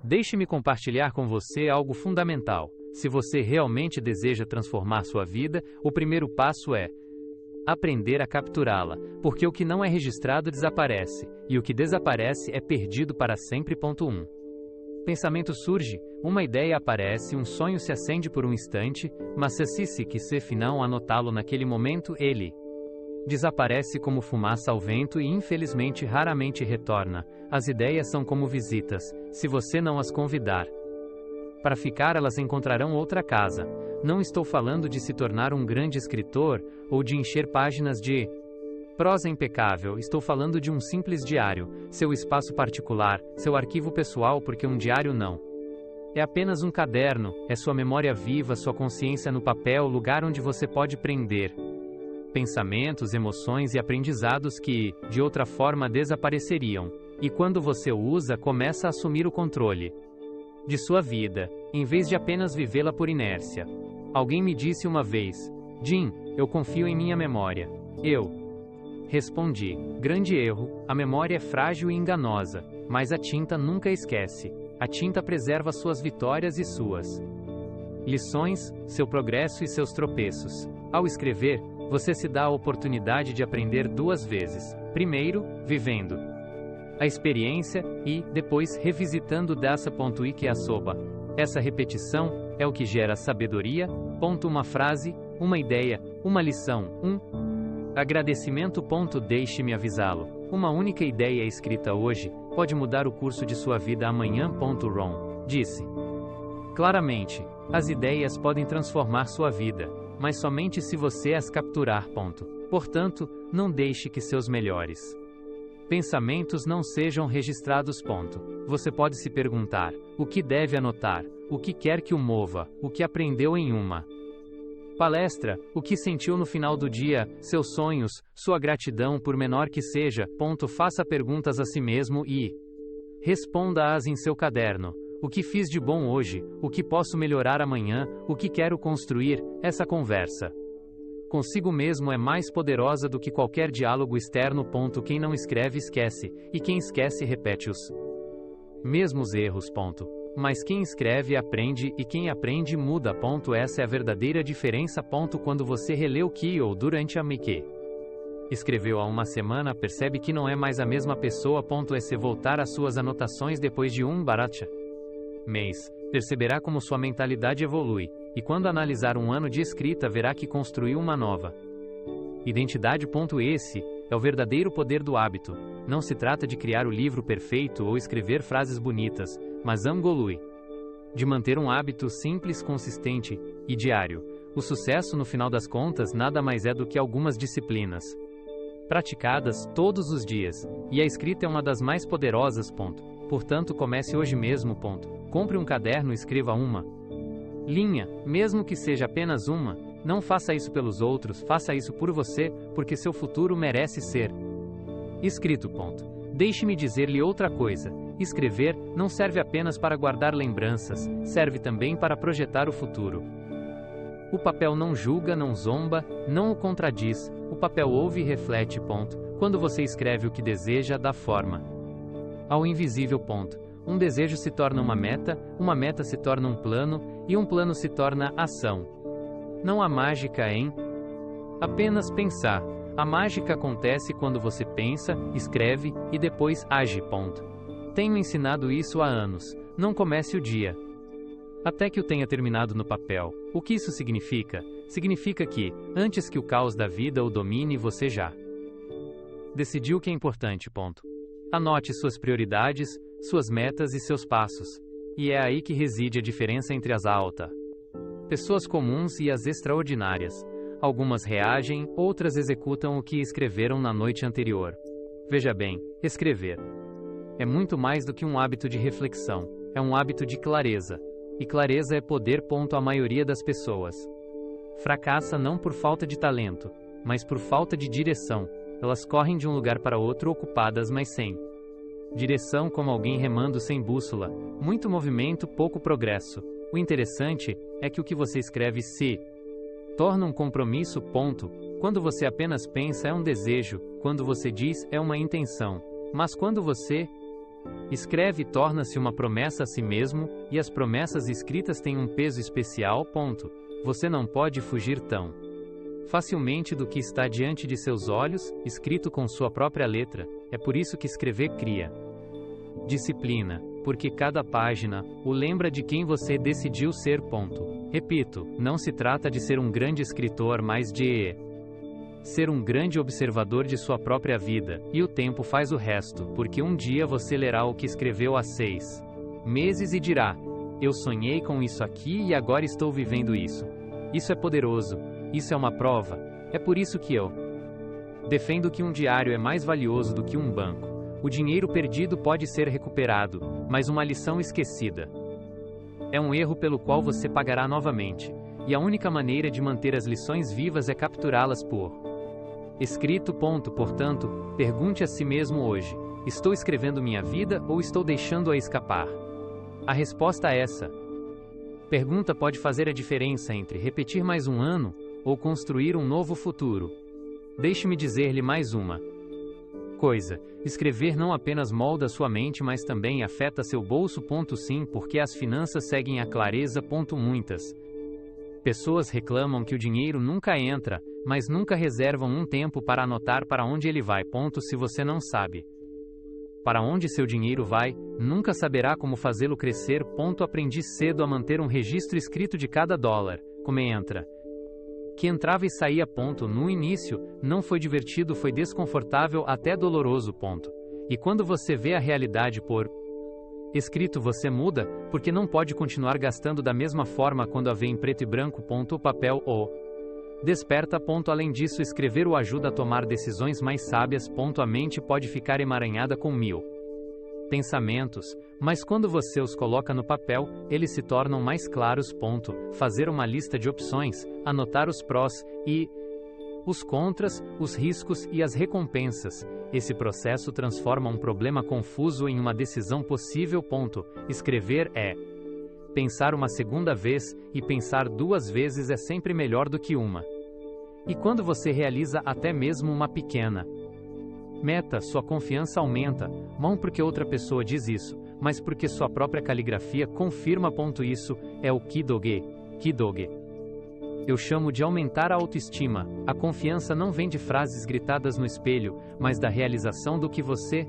Deixe-me compartilhar com você algo fundamental. Se você realmente deseja transformar sua vida, o primeiro passo é aprender a capturá-la, porque o que não é registrado desaparece, e o que desaparece é perdido para sempre. 1. Pensamento surge, uma ideia aparece, um sonho se acende por um instante, mas se não anotá-lo naquele momento, ele desaparece como fumaça ao vento e infelizmente raramente retorna. As ideias são como visitas, se você não as convidar para ficar, elas encontrarão outra casa. Não estou falando de se tornar um grande escritor ou de encher páginas de prosa impecável, estou falando de um simples diário, seu espaço particular, seu arquivo pessoal, porque um diário não é apenas um caderno, é sua memória viva, sua consciência no papel, lugar onde você pode prender pensamentos, emoções e aprendizados que, de outra forma, desapareceriam. E quando você o usa, começa a assumir o controle de sua vida, em vez de apenas vivê-la por inércia. Alguém me disse uma vez: Jim, eu confio em minha memória. Eu respondi: grande erro, a memória é frágil e enganosa, mas a tinta nunca esquece. A tinta preserva suas vitórias e suas lições, seu progresso e seus tropeços. Ao escrever, você se dá a oportunidade de aprender duas vezes. Primeiro, vivendo a experiência e, depois, revisitando e que a soba. Essa repetição é o que gera sabedoria. Uma frase, uma ideia, uma lição, agradecimento. Deixe-me avisá-lo. Uma única ideia escrita hoje pode mudar o curso de sua vida amanhã. Ron disse claramente: as ideias podem transformar sua vida, mas somente se você as capturar. Portanto, não deixe que seus melhores pensamentos não sejam registrados. Você pode se perguntar: o que deve anotar? O que quer que o mova? O que aprendeu em uma palestra? O que sentiu no final do dia? Seus sonhos? Sua gratidão, por menor que seja? Faça perguntas a si mesmo e responda-as em seu caderno. O que fiz de bom hoje? O que posso melhorar amanhã? O que quero construir? Essa conversa consigo mesmo é mais poderosa do que qualquer diálogo externo. Quem não escreve esquece, e quem esquece repete os mesmos erros. Mas quem escreve aprende, e quem aprende muda. Essa é a verdadeira diferença. Quando você relê o que ou durante a que escreveu há uma semana, percebe que não é mais a mesma pessoa. Se voltar às suas anotações depois de mês, perceberá como sua mentalidade evolui, e quando analisar um ano de escrita verá que construiu uma nova identidade. Esse é o verdadeiro poder do hábito. Não se trata de criar o livro perfeito ou escrever frases bonitas, mas de manter um hábito simples, consistente e diário. O sucesso, no final das contas, nada mais é do que algumas disciplinas praticadas todos os dias, e a escrita é uma das mais poderosas. Portanto, comece hoje mesmo. Compre um caderno e escreva uma linha, mesmo que seja apenas uma. Não faça isso pelos outros, faça isso por você, porque seu futuro merece ser escrito. Deixe-me dizer-lhe outra coisa: escrever não serve apenas para guardar lembranças, serve também para projetar o futuro. O papel não julga, não zomba, não o contradiz, o papel ouve e reflete. Quando você escreve o que deseja, dá forma ao invisível. Um desejo se torna uma meta se torna um plano, e um plano se torna ação. Não há mágica em apenas pensar. A mágica acontece quando você pensa, escreve e depois age. Tenho ensinado isso há anos. Não comece o dia até que o tenha terminado no papel. O que isso significa? Significa que, antes que o caos da vida o domine, você já decidiu o que é importante. Anote suas prioridades, suas metas e seus passos. E é aí que reside a diferença entre as pessoas comuns e as extraordinárias. Algumas reagem, outras executam o que escreveram na noite anterior. Veja bem, escrever é muito mais do que um hábito de reflexão, é um hábito de clareza. E clareza é poder. A maioria das pessoas fracassa não por falta de talento, mas por falta de direção. Elas correm de um lugar para outro ocupadas, mas sem direção, como alguém remando sem bússola. Muito movimento, pouco progresso. O interessante é que o que você escreve se torna um compromisso. Quando você apenas pensa, é um desejo. Quando você diz, é uma intenção. Mas quando você Escreve torna-se uma promessa a si mesmo, e as promessas escritas têm um peso especial. Você não pode fugir tão facilmente do que está diante de seus olhos, escrito com sua própria letra. É por isso que escrever cria disciplina, porque cada página o lembra de quem você decidiu ser. Repito, não se trata de ser um grande escritor, mas de ser um grande observador de sua própria vida, e o tempo faz o resto, porque um dia você lerá o que escreveu há 6 meses e dirá: eu sonhei com isso aqui e agora estou vivendo isso. Isso é poderoso, isso é uma prova. É por isso que eu defendo que um diário é mais valioso do que um banco. O dinheiro perdido pode ser recuperado, mas uma lição esquecida é um erro pelo qual você pagará novamente, e a única maneira de manter as lições vivas é capturá-las por escrito. Portanto, pergunte a si mesmo hoje: estou escrevendo minha vida ou estou deixando-a escapar? A resposta a essa pergunta pode fazer a diferença entre repetir mais um ano ou construir um novo futuro. Deixe-me dizer-lhe mais uma coisa: escrever não apenas molda sua mente, mas também afeta seu bolso. Sim, porque as finanças seguem a clareza. Muitas pessoas reclamam que o dinheiro nunca entra, mas nunca reservam um tempo para anotar para onde ele vai. Se você não sabe para onde seu dinheiro vai, nunca saberá como fazê-lo crescer. Aprendi cedo a manter um registro escrito de cada dólar, como entra, que entrava e saía. No início, não foi divertido, foi desconfortável, até doloroso. E quando você vê a realidade por escrito, você muda, porque não pode continuar gastando da mesma forma quando a vê em preto e branco. O papel o desperta. Além disso, escrever o ajuda a tomar decisões mais sábias. A mente pode ficar emaranhada com 1000 pensamentos, mas quando você os coloca no papel, eles se tornam mais claros. Fazer uma lista de opções, anotar os prós e os contras, os riscos e as recompensas. Esse processo transforma um problema confuso em uma decisão possível. Escrever é pensar uma segunda vez, e pensar 2 vezes é sempre melhor do que uma. E quando você realiza até mesmo uma pequena meta, sua confiança aumenta, não porque outra pessoa diz isso, mas porque sua própria caligrafia confirma. Isso é o Kidoge. Eu chamo de aumentar a autoestima. A confiança não vem de frases gritadas no espelho, mas da realização do que você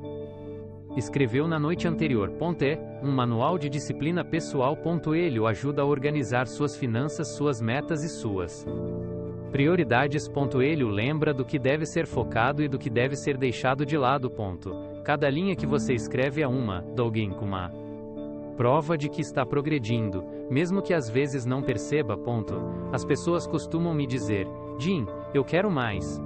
escreveu na noite anterior. É um manual de disciplina pessoal. Ele o ajuda a organizar suas finanças, suas metas e suas prioridades. Ele o lembra do que deve ser focado e do que deve ser deixado de lado. Cada linha que você escreve é uma prova de que está progredindo, mesmo que às vezes não perceba. As pessoas costumam me dizer: Jim, eu quero mais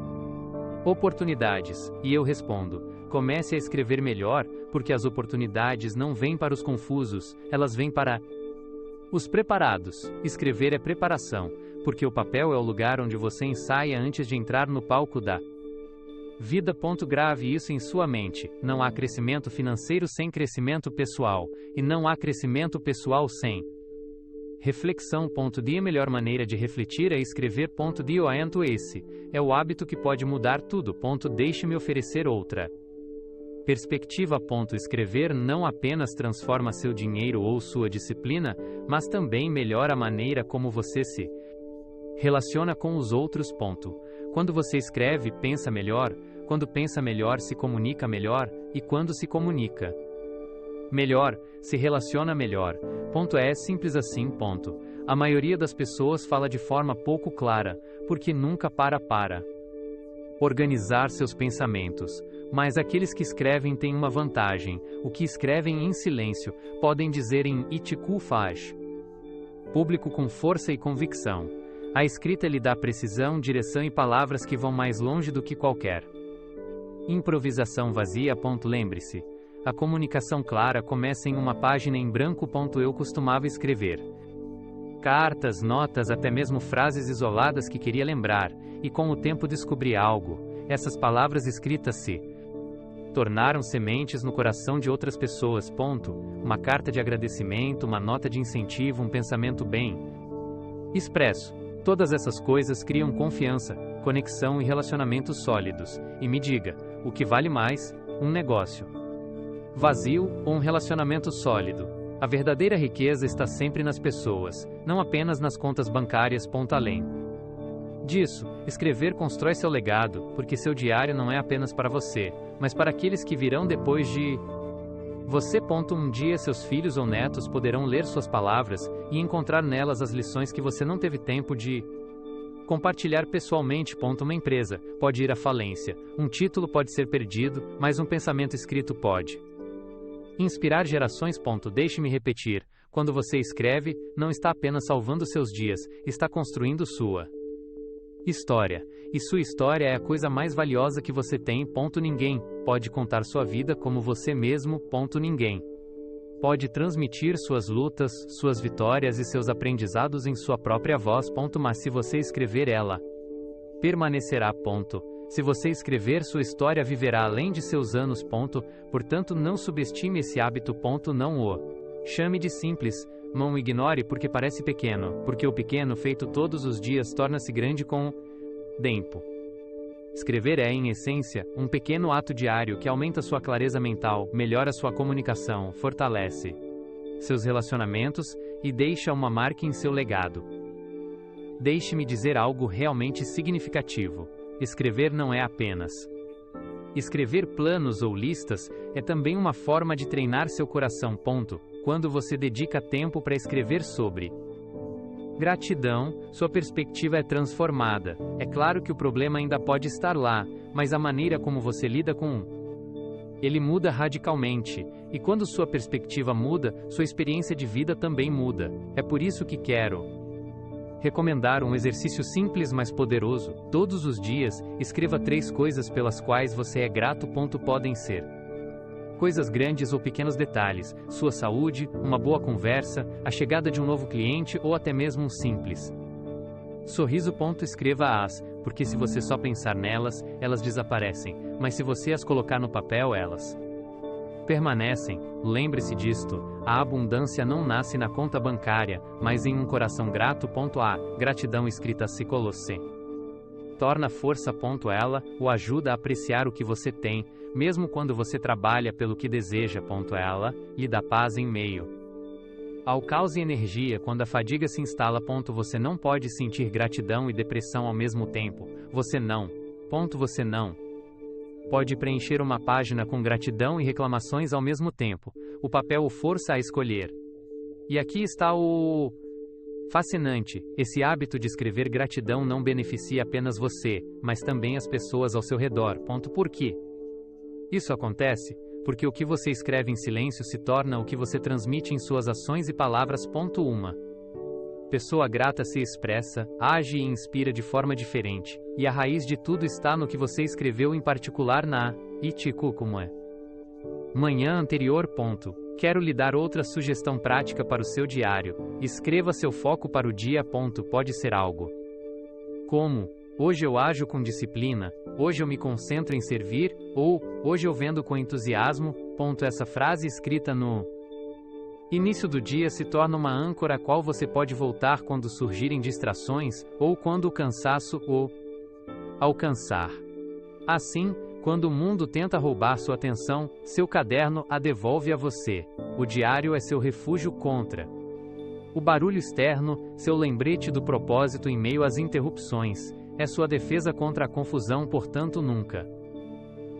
oportunidades, e eu respondo: comece a escrever melhor, porque as oportunidades não vêm para os confusos, elas vêm para os preparados. Escrever é preparação, porque o papel é o lugar onde você ensaia antes de entrar no palco da vida. Grave isso em sua mente: não há crescimento financeiro sem crescimento pessoal, e não há crescimento pessoal sem reflexão. A melhor maneira de refletir é escrever. Esse é o hábito que pode mudar tudo. Deixe-me oferecer outra perspectiva. Escrever não apenas transforma seu dinheiro ou sua disciplina, mas também melhora a maneira como você se relaciona com os outros. Quando você escreve, pensa melhor. Quando pensa melhor, se comunica melhor. E quando se comunica melhor, se relaciona melhor. É simples assim. A maioria das pessoas fala de forma pouco clara, porque nunca para organizar seus pensamentos. Mas aqueles que escrevem têm uma vantagem: o que escrevem em silêncio podem dizer em Itiku faz público com força e convicção. A escrita lhe dá precisão, direção e palavras que vão mais longe do que qualquer improvisação vazia. Lembre-se, a comunicação clara começa em uma página em branco. Eu costumava escrever cartas, notas, até mesmo frases isoladas que queria lembrar, e com o tempo descobri algo: essas palavras escritas se tornaram sementes no coração de outras pessoas. Uma carta de agradecimento, uma nota de incentivo, um pensamento bem expresso. Todas essas coisas criam confiança, conexão e relacionamentos sólidos. E me diga, o que vale mais? Um negócio vazio ou um relacionamento sólido. A verdadeira riqueza está sempre nas pessoas, não apenas nas contas bancárias. Além disso, escrever constrói seu legado, porque seu diário não é apenas para você, mas para aqueles que virão depois de você. Um dia seus filhos ou netos poderão ler suas palavras e encontrar nelas as lições que você não teve tempo de compartilhar pessoalmente. Uma empresa pode ir à falência, um título pode ser perdido, mas um pensamento escrito pode inspirar gerações. Deixe-me repetir, quando você escreve, não está apenas salvando seus dias, está construindo sua história. E sua história é a coisa mais valiosa que você tem. Ninguém pode contar sua vida como você mesmo. Ninguém pode transmitir suas lutas, suas vitórias e seus aprendizados em sua própria voz. Mas se você escrever, ela permanecerá. Se você escrever, sua história viverá além de seus anos. Portanto, não subestime esse hábito. Não o chame de simples. Não o ignore porque parece pequeno, porque o pequeno feito todos os dias torna-se grande com o tempo. Escrever é, em essência, um pequeno ato diário que aumenta sua clareza mental, melhora sua comunicação, fortalece seus relacionamentos e deixa uma marca em seu legado. Deixe-me dizer algo realmente significativo. Escrever não é apenas escrever planos ou listas, é também uma forma de treinar seu coração. Quando você dedica tempo para escrever sobre gratidão, sua perspectiva é transformada. É claro que o problema ainda pode estar lá, mas a maneira como você lida com ele muda radicalmente. E quando sua perspectiva muda, sua experiência de vida também muda. É por isso que quero recomendar um exercício simples mas poderoso. Todos os dias, escreva 3 coisas pelas quais você é grato. Podem ser coisas grandes ou pequenos detalhes, sua saúde, uma boa conversa, a chegada de um novo cliente ou até mesmo um simples sorriso. Escreva-as, porque se você só pensar nelas, elas desaparecem, mas se você as colocar no papel, elas permanecem. Lembre-se disto, a abundância não nasce na conta bancária, mas em um coração grato. A gratidão escrita se colosse torna força. Ela o ajuda a apreciar o que você tem, mesmo quando você trabalha pelo que deseja. Ela lhe dá paz em meio ao caos e energia quando a fadiga se instala. Você não pode sentir gratidão e depressão ao mesmo tempo. Você não pode preencher uma página com gratidão e reclamações ao mesmo tempo. O papel o força a escolher. E aqui está o fascinante: esse hábito de escrever gratidão não beneficia apenas você, mas também as pessoas ao seu redor. Por quê? Isso acontece porque o que você escreve em silêncio se torna o que você transmite em suas ações e palavras. Uma pessoa grata se expressa, age e inspira de forma diferente, e a raiz de tudo está no que você escreveu, em particular na manhã anterior. Quero lhe dar outra sugestão prática para o seu diário. Escreva seu foco para o dia. Pode ser algo como: hoje eu ajo com disciplina, hoje eu me concentro em servir, ou hoje eu vendo com entusiasmo. Essa frase escrita no início do dia se torna uma âncora a qual você pode voltar quando surgirem distrações, ou quando o cansaço o alcançar. Assim, quando o mundo tenta roubar sua atenção, seu caderno a devolve a você. O diário é seu refúgio contra o barulho externo, seu lembrete do propósito em meio às interrupções. É sua defesa contra a confusão. Portanto, nunca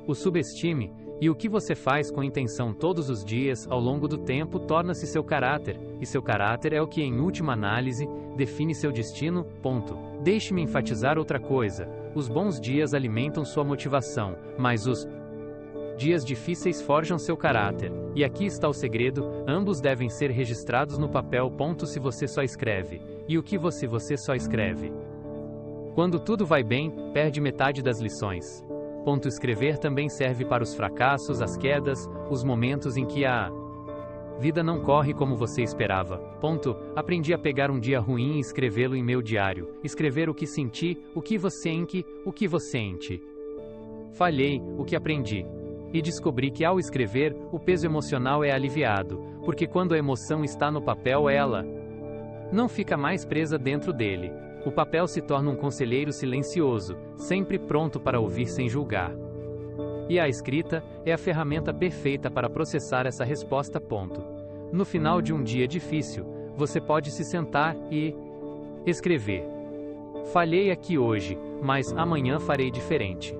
o subestime, e o que você faz com intenção todos os dias, ao longo do tempo, torna-se seu caráter, e seu caráter é o que, em última análise, define seu destino. Deixe-me enfatizar outra coisa: os bons dias alimentam sua motivação, mas os dias difíceis forjam seu caráter. E aqui está o segredo: ambos devem ser registrados no papel. Se você só escreve, e o que você só escreve quando tudo vai bem, perde metade das lições. Escrever também serve para os fracassos, as quedas, os momentos em que a vida não corre como você esperava. Aprendi a pegar um dia ruim e escrevê-lo em meu diário. Escrever o que senti, o que você sente. Falhei, o que aprendi. E descobri que ao escrever, o peso emocional é aliviado, porque quando a emoção está no papel, ela não fica mais presa dentro dele. O papel se torna um conselheiro silencioso, sempre pronto para ouvir sem julgar. E a escrita é a ferramenta perfeita para processar essa resposta. No final de um dia difícil, você pode se sentar e escrever: falhei aqui hoje, mas amanhã farei diferente.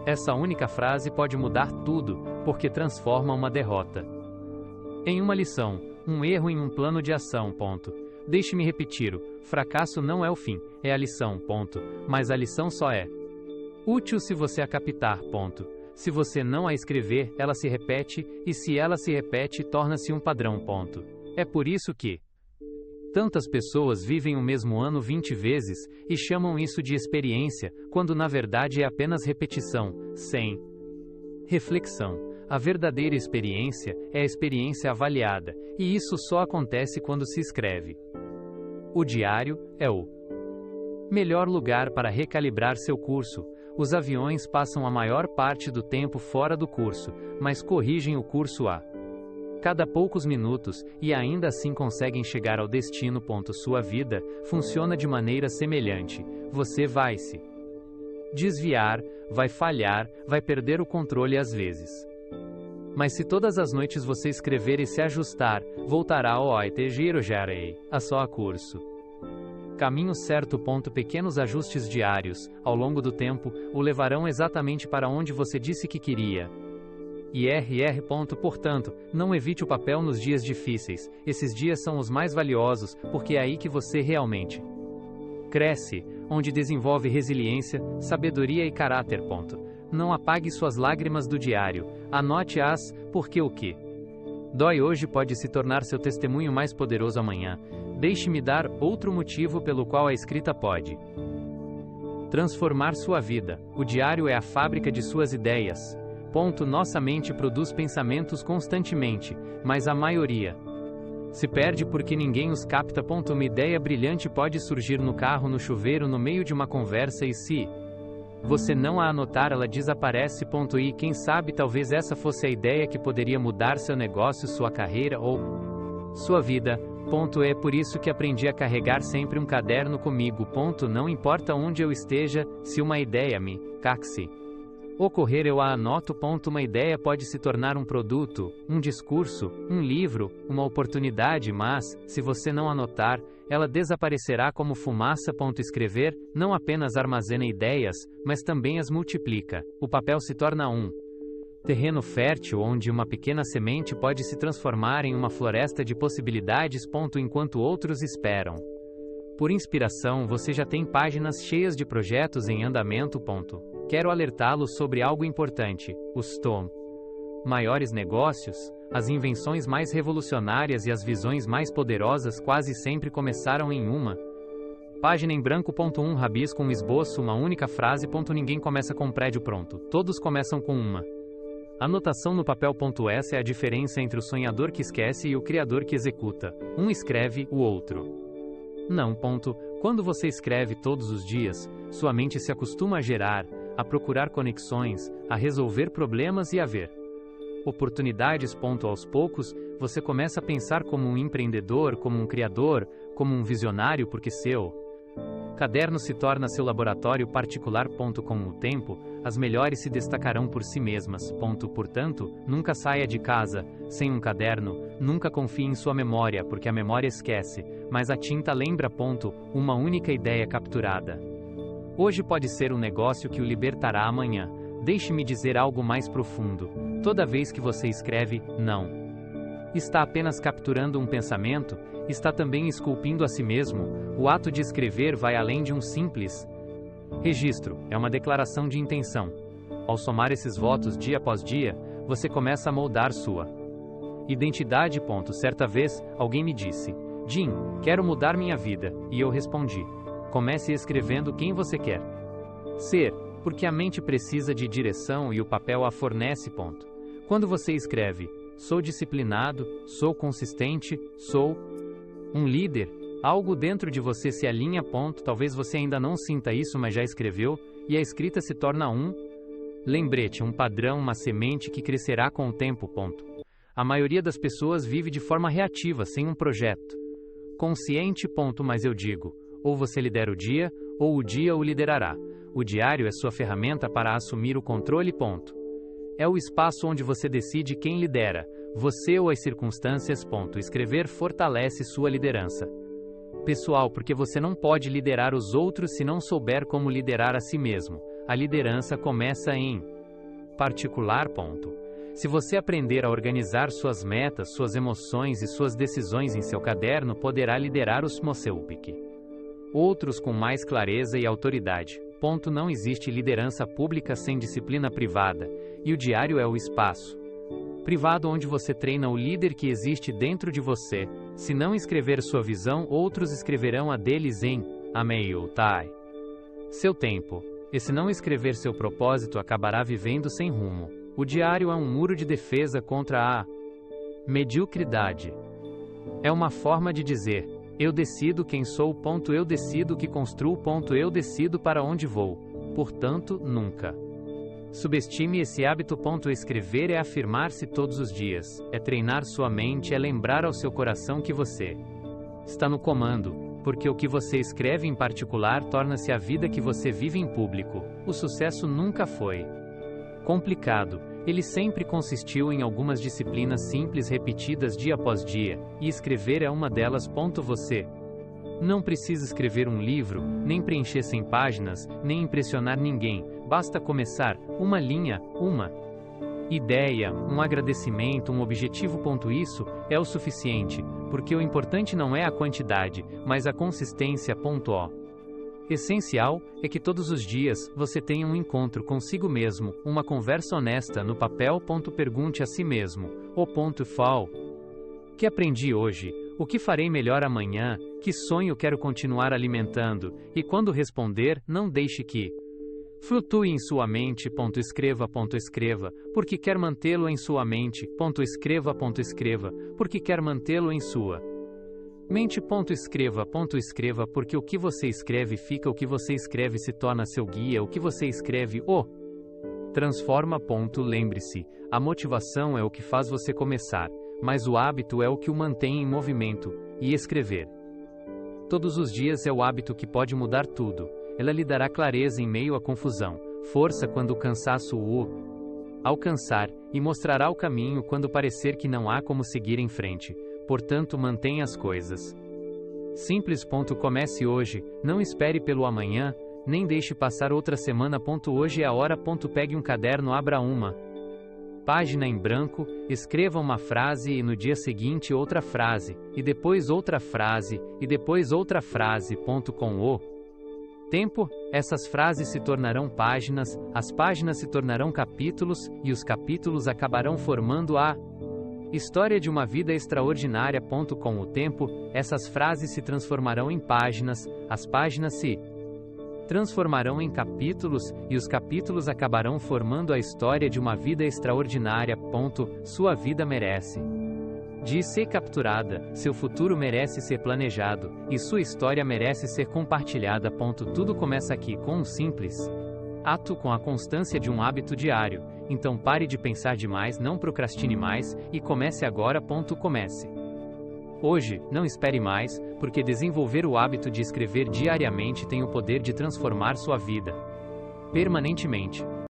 Essa única frase pode mudar tudo, porque transforma uma derrota em uma lição, um erro em um plano de ação. Deixe-me repetir: o fracasso não é o fim, é a lição. Mas a lição só é útil se você a captar. Se você não a escrever, ela se repete, e se ela se repete, torna-se um padrão. É por isso que tantas pessoas vivem o mesmo ano 20 vezes e chamam isso de experiência, quando na verdade é apenas repetição, sem reflexão. A verdadeira experiência é a experiência avaliada, e isso só acontece quando se escreve. O diário é o melhor lugar para recalibrar seu curso. Os aviões passam a maior parte do tempo fora do curso, mas corrigem o curso a cada poucos minutos, e ainda assim conseguem chegar ao destino. Sua vida funciona de maneira semelhante. Você vai se desviar, vai falhar, vai perder o controle às vezes. Mas se todas as noites você escrever e se ajustar, voltará ao a só a curso. Caminho certo. Pequenos ajustes diários, ao longo do tempo, o levarão exatamente para onde você disse que queria. Portanto, não evite o papel nos dias difíceis. Esses dias são os mais valiosos, porque é aí que você realmente cresce, onde desenvolve resiliência, sabedoria e caráter. Não apague suas lágrimas do diário. Anote-as, porque o que dói hoje pode se tornar seu testemunho mais poderoso amanhã. Deixe-me dar outro motivo pelo qual a escrita pode transformar sua vida. O diário é a fábrica de suas ideias. Nossa mente produz pensamentos constantemente, mas a maioria se perde porque ninguém os capta. Uma ideia brilhante pode surgir no carro, no chuveiro, no meio de uma conversa, e se você não a anotar, ela desaparece. E quem sabe, talvez essa fosse a ideia que poderia mudar seu negócio, sua carreira ou sua vida. É por isso que aprendi a carregar sempre um caderno comigo. Não importa onde eu esteja, se uma ideia me ocorrer, eu a anoto. Uma ideia pode se tornar um produto, um discurso, um livro, uma oportunidade, mas, se você não anotar, ela desaparecerá como fumaça. Escrever não apenas armazena ideias, mas também as multiplica. O papel se torna um terreno fértil onde uma pequena semente pode se transformar em uma floresta de possibilidades. Enquanto outros esperam por inspiração, você já tem páginas cheias de projetos em andamento. Quero alertá-los sobre algo importante: os maiores negócios, as invenções mais revolucionárias e as visões mais poderosas quase sempre começaram em uma página em branco. Um rabisco, um esboço, uma única frase. Ninguém começa com um prédio pronto. Todos começam com uma anotação no papel. Essa é a diferença entre o sonhador que esquece e o criador que executa. Um escreve, o outro não. Quando você escreve todos os dias, sua mente se acostuma a gerar, a procurar conexões, a resolver problemas e a ver oportunidades. Aos poucos, você começa a pensar como um empreendedor, como um criador, como um visionário, porque seu caderno se torna seu laboratório particular. Com o tempo, as melhores se destacarão por si mesmas. Portanto, nunca saia de casa sem um caderno, nunca confie em sua memória, porque a memória esquece, mas a tinta lembra. Uma única ideia capturada hoje pode ser um negócio que o libertará amanhã. Deixe-me dizer algo mais profundo. Toda vez que você escreve, não está apenas capturando um pensamento, está também esculpindo a si mesmo. O ato de escrever vai além de um simples registro, é uma declaração de intenção. Ao somar esses votos dia após dia, você começa a moldar sua identidade. Certa vez, alguém me disse: Jim, quero mudar minha vida, e eu respondi: comece escrevendo quem você quer ser, porque a mente precisa de direção e o papel a fornece. Quando você escreve: sou disciplinado, sou consistente, sou um líder, algo dentro de você se alinha. Talvez você ainda não sinta isso, mas já escreveu, e a escrita se torna um lembrete, um padrão, uma semente que crescerá com o tempo. A maioria das pessoas vive de forma reativa, sem um projeto consciente. Mas eu digo: ou você lidera o dia, ou o dia o liderará. O diário é sua ferramenta para assumir o controle. é o espaço onde você decide quem lidera, você ou as circunstâncias. Escrever fortalece sua liderança pessoal, porque você não pode liderar os outros se não souber como liderar a si mesmo. A liderança começa em particular. Se você aprender a organizar suas metas, suas emoções e suas decisões em seu caderno, poderá liderar os outros com mais clareza e autoridade. Não existe liderança pública sem disciplina privada, e o diário é o espaço privado onde você treina o líder que existe dentro de você. Se não escrever sua visão, outros escreverão a deles em seu tempo. E se não escrever seu propósito, acabará vivendo sem rumo. O diário é um muro de defesa contra a mediocridade. É uma forma de dizer: eu decido quem sou. Eu decido o que construo. Eu decido para onde vou. Portanto, nunca subestime esse hábito. Escrever é afirmar-se todos os dias, é treinar sua mente, é lembrar ao seu coração que você está no comando, porque o que você escreve em particular torna-se a vida que você vive em público. O sucesso nunca foi complicado, ele sempre consistiu em algumas disciplinas simples repetidas dia após dia, e escrever é uma delas. Você não precisa escrever um livro, nem preencher 100 páginas, nem impressionar ninguém. Basta começar, uma linha, uma ideia, um agradecimento, um objetivo. Isso é o suficiente, porque o importante não é a quantidade, mas a consistência. O essencial é que todos os dias você tenha um encontro consigo mesmo, uma conversa honesta no papel. Pergunte a si mesmo: que aprendi hoje? O que farei melhor amanhã? Que sonho quero continuar alimentando? E quando responder, não deixe que flutue em sua mente. Escreva. Escreva, porque quer mantê-lo em sua mente. Escreva. Escreva, porque quer mantê-lo em sua mente. Escreva. Escreva, porque o que você escreve fica. O que você escreve se torna seu guia. O que você escreve o transforma. Lembre-se, a motivação é o que faz você começar, mas o hábito é o que o mantém em movimento. E escrever todos os dias é o hábito que pode mudar tudo. Ela lhe dará clareza em meio à confusão, força quando o cansaço o alcançar, e mostrará o caminho quando parecer que não há como seguir em frente. Portanto, mantenha as coisas simples. Comece hoje, não espere pelo amanhã, nem deixe passar outra semana. Hoje é a hora. Pegue um caderno, abra uma página em branco, escreva uma frase e no dia seguinte outra frase, e depois outra frase, e depois outra frase. Com o tempo, essas frases se tornarão páginas, as páginas se tornarão capítulos, e os capítulos acabarão formando a história de uma vida extraordinária. Com o tempo, essas frases se transformarão em páginas, as páginas se transformarão em capítulos, e os capítulos acabarão formando a história de uma vida extraordinária. Sua vida merece de ser capturada, seu futuro merece ser planejado, e sua história merece ser compartilhada. Tudo começa aqui com um simples ato, com a constância de um hábito diário. Então pare de pensar demais, não procrastine mais, e comece agora. Comece hoje, não espere mais, porque desenvolver o hábito de escrever diariamente tem o poder de transformar sua vida permanentemente.